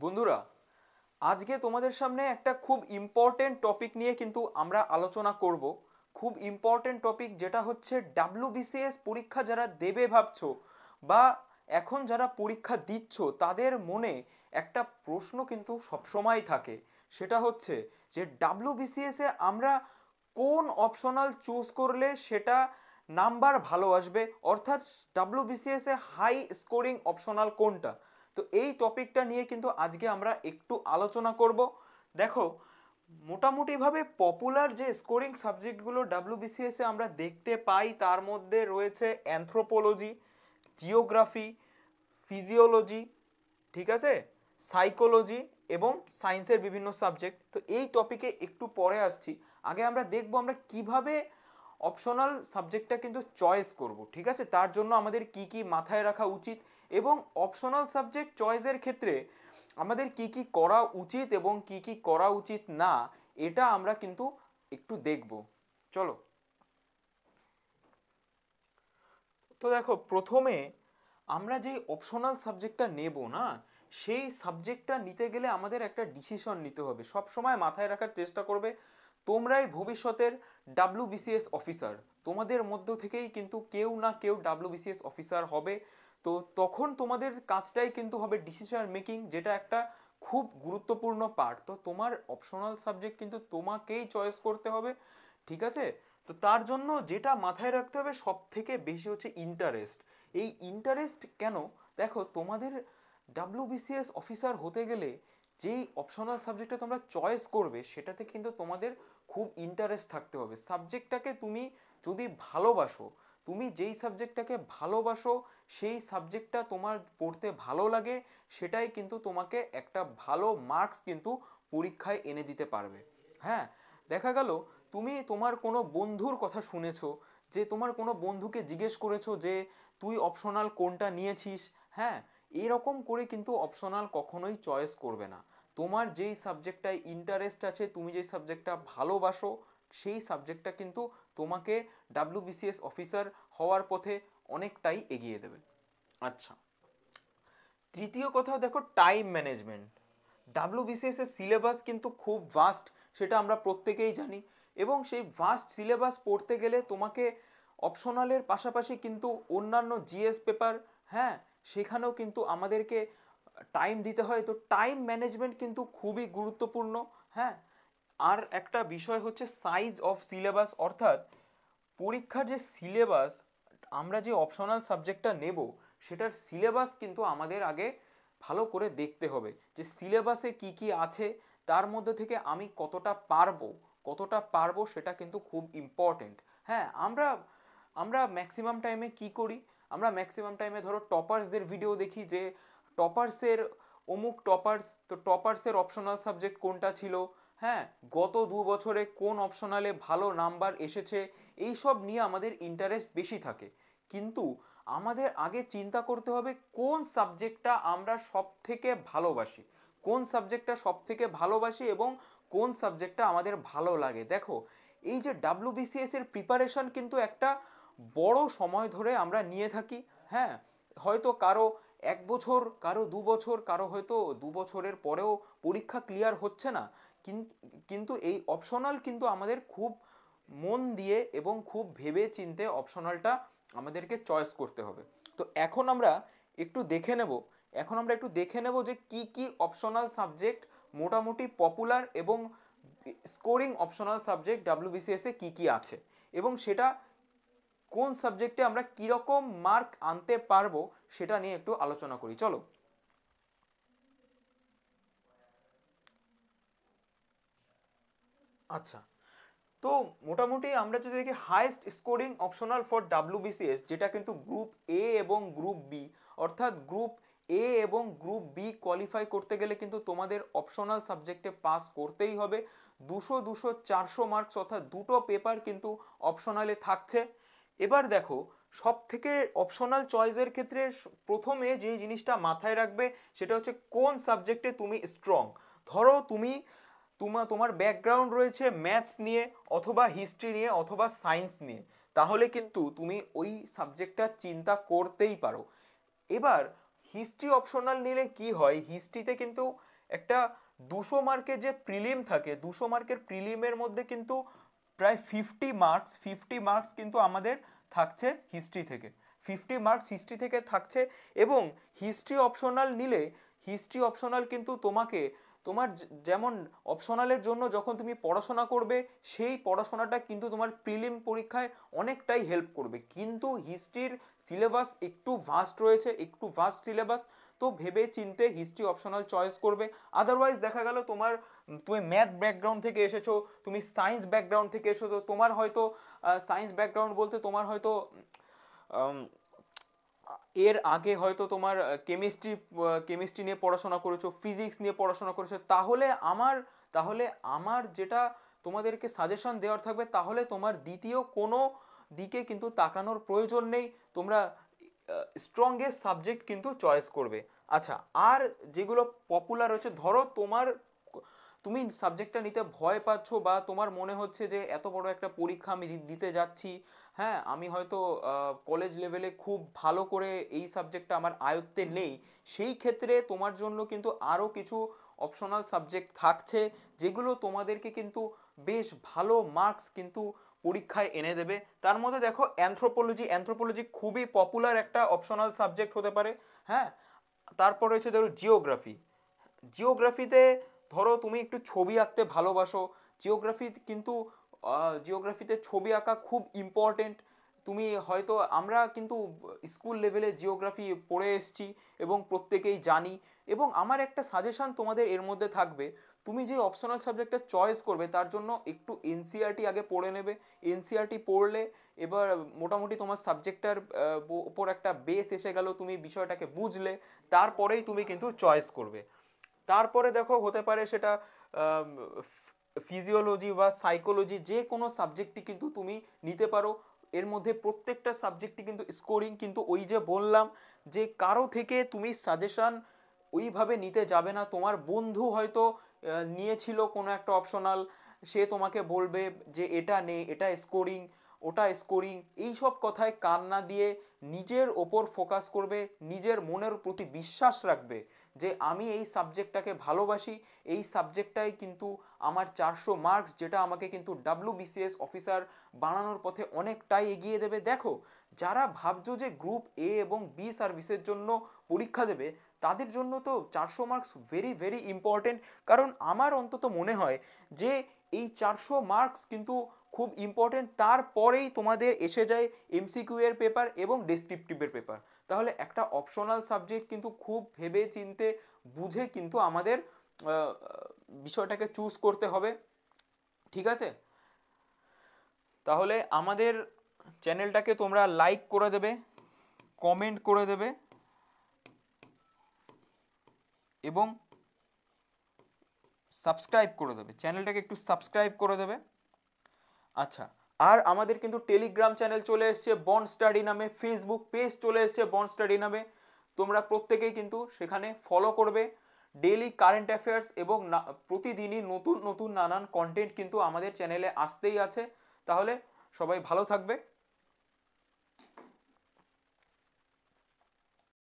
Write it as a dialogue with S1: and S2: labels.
S1: বন্ধুরা, আজকে তোমাদের সামনে একটা খুব ইম্পর্টেন্ট টপিক নিয়ে কিন্তু আমরা আলোচনা করব। খুব ইম্পর্টেন্ট টপিক, যেটা হচ্ছে ডাব্লিউবিসিএস পরীক্ষা যারা দেবে ভাবছো বা এখন যারা পরীক্ষা দিচ্ছ তাদের মনে একটা প্রশ্ন কিন্তু সবসময় থাকে। সেটা হচ্ছে যে ডাব্লিউবিসিএস এ আমরা কোন অপশনাল চুজ করলে সেটা নাম্বার ভালো আসবে, অর্থাৎ ডাব্লিউবিসিএস এ হাই স্কোরিং অপশনাল কোনটা। তো এই টপিকটা নিয়ে কিন্তু আজকে আমরা একটু আলোচনা করব। দেখো, মোটামুটিভাবে পপুলার যে স্কোরিং সাবজেক্টগুলো ডাব্লিউবিসিএস এ আমরা দেখতে পাই তার মধ্যে রয়েছে অ্যানথ্রোপোলজি, জিওগ্রাফি, ফিজিওলজি, ঠিক আছে, সাইকোলজি এবং সায়েন্সের বিভিন্ন সাবজেক্ট। তো এই টপিকে একটু পরে আসছি। আগে আমরা দেখব আমরা কিভাবে অপশনাল সাবজেক্টটা কিন্তু চয়েস করব, ঠিক আছে। তার জন্য আমাদের কি কি মাথায় রাখা উচিত এবং অপশনাল সাবজেক্ট চয়েসের ক্ষেত্রে আমাদের কি কি করা উচিত এবং কি কি করা উচিত না, এটা আমরা কিন্তু একটু দেখব। চলো। তো দেখো, প্রথমে আমরা যে অপশনাল সাবজেক্টটা নেব না, সেই সাবজেক্টটা নিতে গেলে আমাদের একটা ডিসিশন নিতে হবে। সব সময় মাথায় রাখার চেষ্টা করবে তোমরাই ভবিষ্যতের ডাব্লিউবিসিএস অফিসার। তোমাদের মধ্য থেকেই কিন্তু কেউ না কেউ ডাব্লিউবিসিএস অফিসার হবে। তো তখন তোমাদের কাজটাই কিন্তু হবে ডিসিশন মেকিং, যেটা একটা খুব গুরুত্বপূর্ণ পার্ট। তো তোমার অপশনাল সাবজেক্ট কিন্তু তোমাকেই চয়েস করতে হবে, ঠিক আছে। তো তার জন্য যেটা মাথায় রাখতে হবে সব থেকে বেশি হচ্ছে ইন্টারেস্ট। এই ইন্টারেস্ট কেন? দেখো, তোমাদের ডাব্লিউবিসিএস অফিসার হতে গেলে যেই অপশনাল সাবজেক্টটা তোমরা চয়েস করবে সেটাতে কিন্তু তোমাদের খুব ইন্টারেস্ট থাকতে হবে। সাবজেক্টটাকে তুমি যদি ভালোবাসো, তুমি যেই সাবজেক্টটাকে ভালোবাসো, সেই সাবজেক্টটা তোমার পড়তে ভালো লাগে, সেটাই কিন্তু তোমাকে একটা ভালো মার্কস কিন্তু পরীক্ষায় এনে দিতে পারবে। হ্যাঁ, দেখা গেল তুমি তোমার কোনো বন্ধুর কথা শুনেছো, যে তোমার কোনো বন্ধুকে জিজ্ঞেস করেছো যে তুই অপশনাল কোনটা নিয়েছিস। হ্যাঁ, এরকম করে কিন্তু অপশনাল কখনোই চয়েস করবে না। তোমার যেই সাবজেক্টটায় ইন্টারেস্ট আছে, তুমি যেই সাবজেক্টটা ভালোবাসো, সেই সাবজেক্টটা কিন্তু তোমাকে ডাব্লিউবিসিএস অফিসার হওয়ার পথে অনেকটাই এগিয়ে দেবে। আচ্ছা, তৃতীয় কথা, দেখো টাইম ম্যানেজমেন্ট। ডাব্লিউবিসিএস এর সিলেবাস কিন্তু খুব ভাস্ট, সেটা আমরা প্রত্যেকেই জানি। এবং সেই ভাস্ট সিলেবাস পড়তে গেলে তোমাকে অপশনালের পাশাপাশি কিন্তু অন্যান্য জিএস পেপার, হ্যাঁ, সেখানেও কিন্তু আমাদেরকে টাইম দিতে হয়। তো টাইম ম্যানেজমেন্ট কিন্তু খুবই গুরুত্বপূর্ণ। হ্যাঁ, আর একটা বিষয় হচ্ছে সাইজ অফ সিলেবাস, অর্থাৎ পরীক্ষার যে সিলেবাস, আমরা যে অপশনাল সাবজেক্টটা নেব সেটার সিলেবাস কিন্তু আমাদের আগে ভালো করে দেখতে হবে যে সিলেবাসে কি কি আছে, তার মধ্যে থেকে আমি কতটা পারবো সেটা কিন্তু খুব ইম্পর্টেন্ট। হ্যাঁ, আমরা আমরা ম্যাক্সিমাম টাইমে কি করি, আমরা ম্যাক্সিমাম টাইমে ধরো টপার্সদের ভিডিও দেখি যে টপার্সের অমুক টপার্স, তো টপার্সের অপশনাল সাবজেক্ট কোনটা ছিল, হ্যাঁ, গত 2 বছরে কোন অপশনালে ভালো নাম্বার এসেছে, এই সব নিয়ে আমাদের ইন্টারেস্ট বেশি থাকে। কিন্তু আমাদের আগে চিন্তা করতে হবে কোন সাবজেক্টটা আমরা সব থেকে ভালোবাসি, কোন সাবজেক্টটা সব থেকে ভালোবাসি এবং কোন সাবজেক্টটা আমাদের ভালো লাগে। দেখো, এই যে ডাব্লিউবিসিএস এর প্রিপারেশন কিন্তু একটা বড় সময় ধরে আমরা নিয়ে থাকি। হ্যাঁ, হয়তো কারো 1 বছর, কারো 2 বছর, কারো হয়তো 2 বছরের পরেও পরীক্ষা ক্লিয়ার হচ্ছে না। কিন্তু এই অপশনাল কিন্তু আমাদের খুব মন দিয়ে এবং খুব ভেবে চিন্তে অপশনালটা আমাদেরকে চয়েস করতে হবে। তো এখন আমরা একটু দেখে নেব যে কি কি অপশনাল সাবজেক্ট মোটামুটি পপুলার এবং স্কোরিং অপশনাল সাবজেক্ট ডাব্লিউবিসিএস এ কি কি আছে এবং সেটা কোন সাবজেক্টে আমরা কিরকম মার্ক আনতে পারবো সেটা নিয়ে একটু আলোচনা করি। চলো। আচ্ছা, তো মোটামুটি আমরা যদি দেখি highest scoring optional for WBCS, যেটা কিন্তু গ্রুপ এ এবং গ্রুপ বি, অর্থাৎ গ্রুপ এ এবং গ্রুপ বি কোয়ালিফাই করতে গেলে কিন্তু তোমাদের অপশনাল সাবজেক্টে পাস করতেই হবে। 200 200 400 মার্কস, অর্থাৎ দুটো পেপার কিন্তু অপশনালে থাকছে। এবার দেখো, সব থেকে অপশনাল চয়েসের ক্ষেত্রে প্রথমে যে জিনিসটা মাথায় রাখবে সেটা হচ্ছে কোন সাবজেক্টে তুমি স্ট্রং। ধরো তুমি তোমার ব্যাকগ্রাউন্ড রয়েছে ম্যাথস নিয়ে অথবা হিস্ট্রি নিয়ে অথবা সায়েন্স নিয়ে, তাহলে কিন্তু তুমি ওই সাবজেক্টটা চিন্তা করতেই পারো। এবার হিস্ট্রি অপশনাল নিলে কি হয়, হিস্ট্রিতে কিন্তু একটা 200 মার্কের যে প্রিলিম থাকে, 200 মার্কের প্রিলিমের মধ্যে কিন্তু প্রায় 50 মার্কস কিন্তু আমাদের থাকছে হিস্ট্রি থেকে, 50 মার্কস হিস্ট্রি থেকে থাকছে। এবং হিস্ট্রি অপশনাল নিলে, হিস্ট্রি অপশনাল কিন্তু তোমাকে তোমার যেমন অপশনালের জন্য যখন তুমি পড়াশোনা করবে, সেই পড়াশোনাটা কিন্তু তোমার প্রিলিম পরীক্ষায় অনেকটাই হেল্প করবে। কিন্তু হিস্ট্রির সিলেবাস একটু ভাস্ট রয়েছে, একটু ভাস্ট সিলেবাস, তো ভেবে চিনতে হিস্ট্রি অপশনাল চয়েস করবে। আদারওয়াইজ দেখা গেল তুমি ম্যাথ ব্যাকগ্রাউন্ড থেকে এসেছো, তুমি সায়েন্স ব্যাকগ্রাউন্ড থেকে এসেছো, তোমার হয়তো সায়েন্স ব্যাকগ্রাউন্ড বলতে তোমার হয়তো এর আগে হয়তো তোমার কেমিস্ট্রি নিয়ে পড়াশোনা করেছো, ফিজিক্স নিয়ে পড়াশোনা করেছো, তাহলে আমার যেটা তোমাদেরকে সাজেশন দেওয়ার থাকবে, তাহলে তোমার দ্বিতীয় কোনো দিকে কিন্তু তাকানোর প্রয়োজন নেই, তোমরা স্ট্রংগেস্ট সাবজেক্ট কিন্তু চয়েস করবে। আচ্ছা, আর যেগুলো পপুলার হচ্ছে, ধরো তুমি সাবজেক্টটা নিতে ভয় পাচ্ছ, বা তোমার মনে হচ্ছে যে এত বড় একটা পরীক্ষা আমি দিতে যাচ্ছি, হ্যাঁ আমি হয়তো কলেজ লেভেলে খুব ভালো করে এই সাবজেক্টটা আমার আয়ত্তে নেই, সেই ক্ষেত্রে তোমার জন্য কিন্তু আরও কিছু অপশনাল সাবজেক্ট থাকছে, যেগুলো তোমাদেরকে কিন্তু বেশ ভালো মার্কস কিন্তু পরীক্ষায় এনে দেবে। তার মধ্যে দেখো অ্যানথ্রোপোলজি খুবই পপুলার একটা অপশনাল সাবজেক্ট হতে পারে। হ্যাঁ, তারপর রয়েছে ধরো জিওগ্রাফিতে ধরো তুমি একটু ছবি আঁকতে ভালোবাসো, জিওগ্রাফিতে ছবি আঁকা খুব ইম্পর্টেন্ট। তুমি হয়তো, আমরা কিন্তু স্কুল লেভেলে জিওগ্রাফি পড়ে এসেছি এবং প্রত্যেকেই জানি। এবং আমার একটা সাজেশন তোমাদের এর মধ্যে থাকবে, তুমি যে অপশনাল সাবজেক্টটা চয়েস করবে তার জন্য একটু এনসিইআরটি আগে পড়ে নেবে। এনসিইআরটি পড়লে এবার মোটামুটি তোমার সাবজেক্টটার উপর একটা বেস এসে গেল, তুমি বিষয়টাকে বুঝলে, তারপরেই তুমি কিন্তু চয়েস করবে। তারপরে দেখো হতে পারে সেটা ফিজিওলজি বা সাইকোলজি, যে কোনো সাবজেক্টই কিন্তু তুমি নিতে পারো। এর মধ্যে প্রত্যেকটা সাবজেক্টই কিন্তু স্কোরিং, কিন্তু ওই যে বললাম যে কারো থেকে তুমি সাজেশন ওইভাবে নিতে যাবে না। তোমার বন্ধু হয়তো নিয়েছিল কোনো একটা অপশনাল, সে তোমাকে বলবে যে এটা নে, এটা স্কোরিং, ওটা স্কোরিং, এইসব কথায় কান না দিয়ে নিজের ওপর ফোকাস করবে, নিজের মনের প্রতি বিশ্বাস রাখবে যে আমি এই সাবজেক্টটাকে ভালোবাসি, এই সাবজেক্টটাই কিন্তু আমার 400 মার্কস, যেটা আমাকে কিন্তু WBCS অফিসার বানানোর পথে অনেকটাই এগিয়ে দেবে। দেখো, যারা ভাবছো যে গ্রুপ এ এবং বি সার্ভিসের জন্য পরীক্ষা দেবে, তাদের জন্য তো 400 মার্কস ভেরি ভেরি ইম্পর্টেন্ট। কারণ আমার অন্তত মনে হয় যে এই 400 মার্কস কিন্তু খুব ইম্পর্টেন্ট, তারপরেই তোমাদের এসে যায় MCQ এর পেপার এবং ডেসক্রিপটিভের পেপার। তাহলে একটা অপশনাল সাবজেক্ট কিন্তু খুব ভেবে চিনতে বুঝে কিন্তু আমাদের বিষয়টাকে চুজ করতে হবে। ঠিক আছে, তাহলে আমাদের চ্যানেলটাকে তোমরা লাইক করে দেবে, কমেন্ট করে দেবে এবং সাবস্ক্রাইব করে দেবে, চ্যানেলটাকে একটু সাবস্ক্রাইব করে দেবে। আচ্ছা, আর আমাদের কিন্তু টেলিগ্রাম চ্যানেল চলে এসছে বন্ড স্টাডি নামে, ফেসবুক পেজ চলে এসছে বন্ড স্টাডি নামে, তোমরা প্রত্যেকেই কিন্তু সেখানে ফলো করবে। ডেইলি কারেন্ট অ্যাফেয়ার্স এবং প্রতিদিনই নতুন নতুন নানান কন্টেন্ট কিন্তু আমাদের চ্যানেলে আসতেই আছে। তাহলে সবাই ভালো থাকবে।